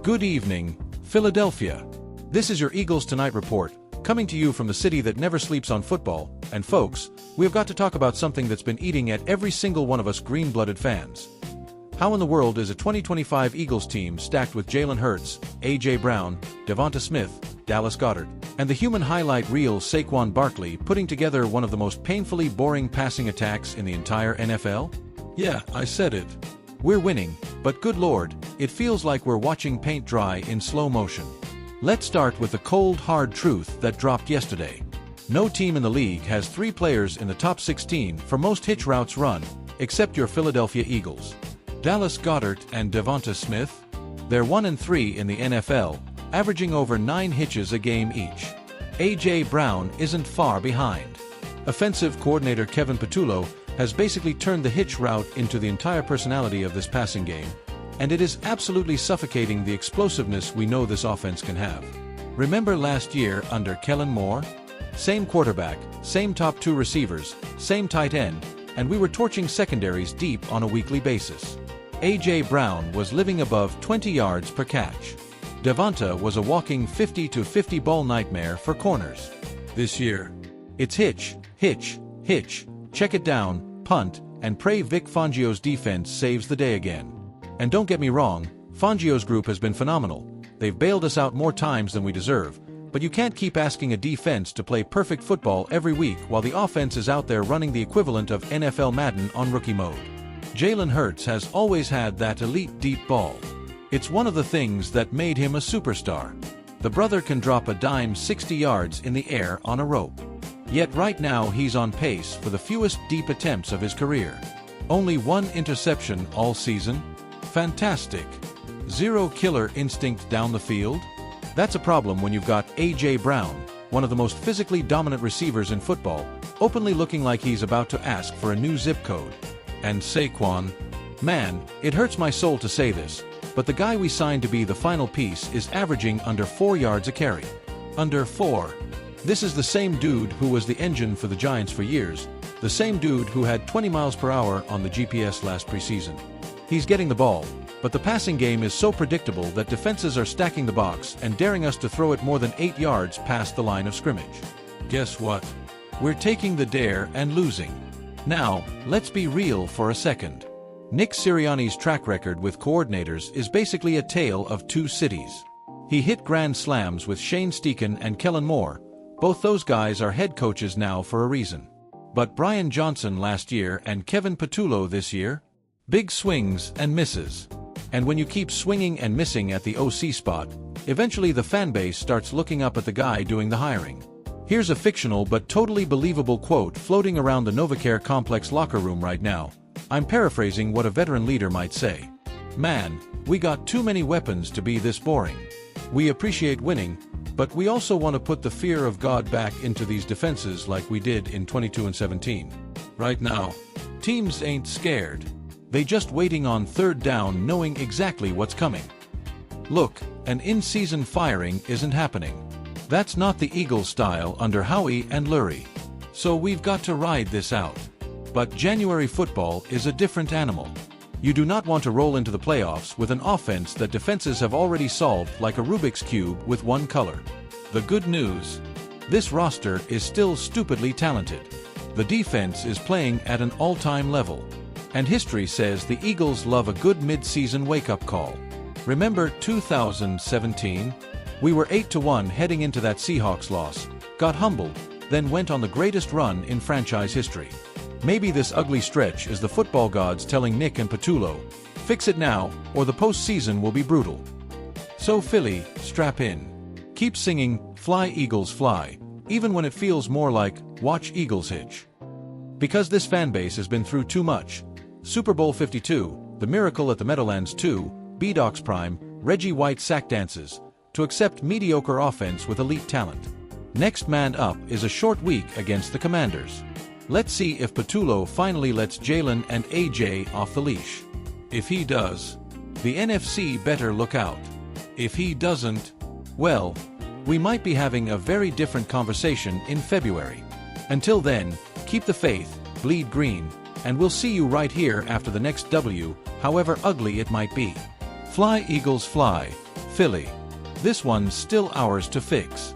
Good evening, Philadelphia. This is your Eagles Tonight report, coming to you from the city that never sleeps on football. And folks, we've got to talk about something that's been eating at every single one of us green-blooded fans. How in the world is a 2025 Eagles team stacked with Jalen Hurts, A.J. Brown, Devonta Smith, Dallas Goedert, and the human highlight reel Saquon Barkley putting together one of the most painfully boring passing attacks in the entire NFL? Yeah, I said it. We're winning, but good lord, it feels like we're watching paint dry in slow motion. Let's start with the cold, hard truth that dropped yesterday. No team in the league has 3 players in the top 16 for most hitch routes run, except your Philadelphia Eagles. Dallas Goedert and Devonta Smith? They're 1 and 3 in the NFL, averaging over 9 hitches a game each. A.J. Brown isn't far behind. Offensive coordinator Kevin Patullo has basically turned the hitch route into the entire personality of this passing game, and it is absolutely suffocating the explosiveness we know this offense can have. Remember last year under Kellen Moore? Same quarterback, same top 2 receivers, same tight end, and we were torching secondaries deep on a weekly basis. A.J. Brown was living above 20 yards per catch. Devonta was a walking 50-50 ball nightmare for corners. This year, it's hitch, hitch, hitch, check it down, punt, and pray Vic Fangio's defense saves the day again. And don't get me wrong, Fangio's group has been phenomenal. They've bailed us out more times than we deserve, but you can't keep asking a defense to play perfect football every week while the offense is out there running the equivalent of NFL Madden on rookie mode. Jalen Hurts has always had that elite deep ball. It's one of the things that made him a superstar. The brother can drop a dime 60 yards in the air on a rope. Yet right now he's on pace for the fewest deep attempts of his career. Only 1 interception all season? Fantastic. 0 killer instinct down the field? That's a problem when you've got A.J. Brown, one of the most physically dominant receivers in football, openly looking like he's about to ask for a new zip code. And Saquon? Man, it hurts my soul to say this, but the guy we signed to be the final piece is averaging under 4 yards a carry. Under 4. This is the same dude who was the engine for the Giants for years, the same dude who had 20 miles per hour on the GPS last preseason. He's getting the ball, but the passing game is so predictable that defenses are stacking the box and daring us to throw it more than 8 yards past the line of scrimmage. Guess what? We're taking the dare and losing. Now, let's be real for a second. Nick Sirianni's track record with coordinators is basically a tale of 2 cities. He hit grand slams with Shane Steichen and Kellen Moore. Both those guys are head coaches now for a reason. But Brian Johnson last year and Kevin Patullo this year? Big swings and misses. And when you keep swinging and missing at the OC spot, eventually the fan base starts looking up at the guy doing the hiring. Here's a fictional but totally believable quote floating around the Novacare complex locker room right now. I'm paraphrasing what a veteran leader might say. Man, we got too many weapons to be this boring. We appreciate winning, but we also want to put the fear of God back into these defenses like we did in 22 and 17. Right now, teams ain't scared. They just waiting on 3rd down knowing exactly what's coming. Look, an in-season firing isn't happening. That's not the Eagles style under Howie and Lurie. So we've got to ride this out. But January football is a different animal. You do not want to roll into the playoffs with an offense that defenses have already solved like a Rubik's Cube with one color. The good news? This roster is still stupidly talented. The defense is playing at an all-time level. And history says the Eagles love a good mid-season wake-up call. Remember 2017? We were 8-1 heading into that Seahawks loss, got humbled, then went on the greatest run in franchise history. Maybe this ugly stretch is the football gods telling Nick and Patullo, fix it now, or the postseason will be brutal. So Philly, strap in. Keep singing, Fly Eagles Fly, even when it feels more like, Watch Eagles Hitch. Because this fanbase has been through too much. Super Bowl 52, the Miracle at the Meadowlands 2, B-Doc's Prime, Reggie White sack dances, to accept mediocre offense with elite talent. Next man up is a short week against the Commanders. Let's see if Patullo finally lets Jalen and A.J. off the leash. If he does, the NFC better look out. If he doesn't, well, we might be having a very different conversation in February. Until then, keep the faith, bleed green, and we'll see you right here after the next W, however ugly it might be. Fly Eagles fly, Philly. This one's still ours to fix.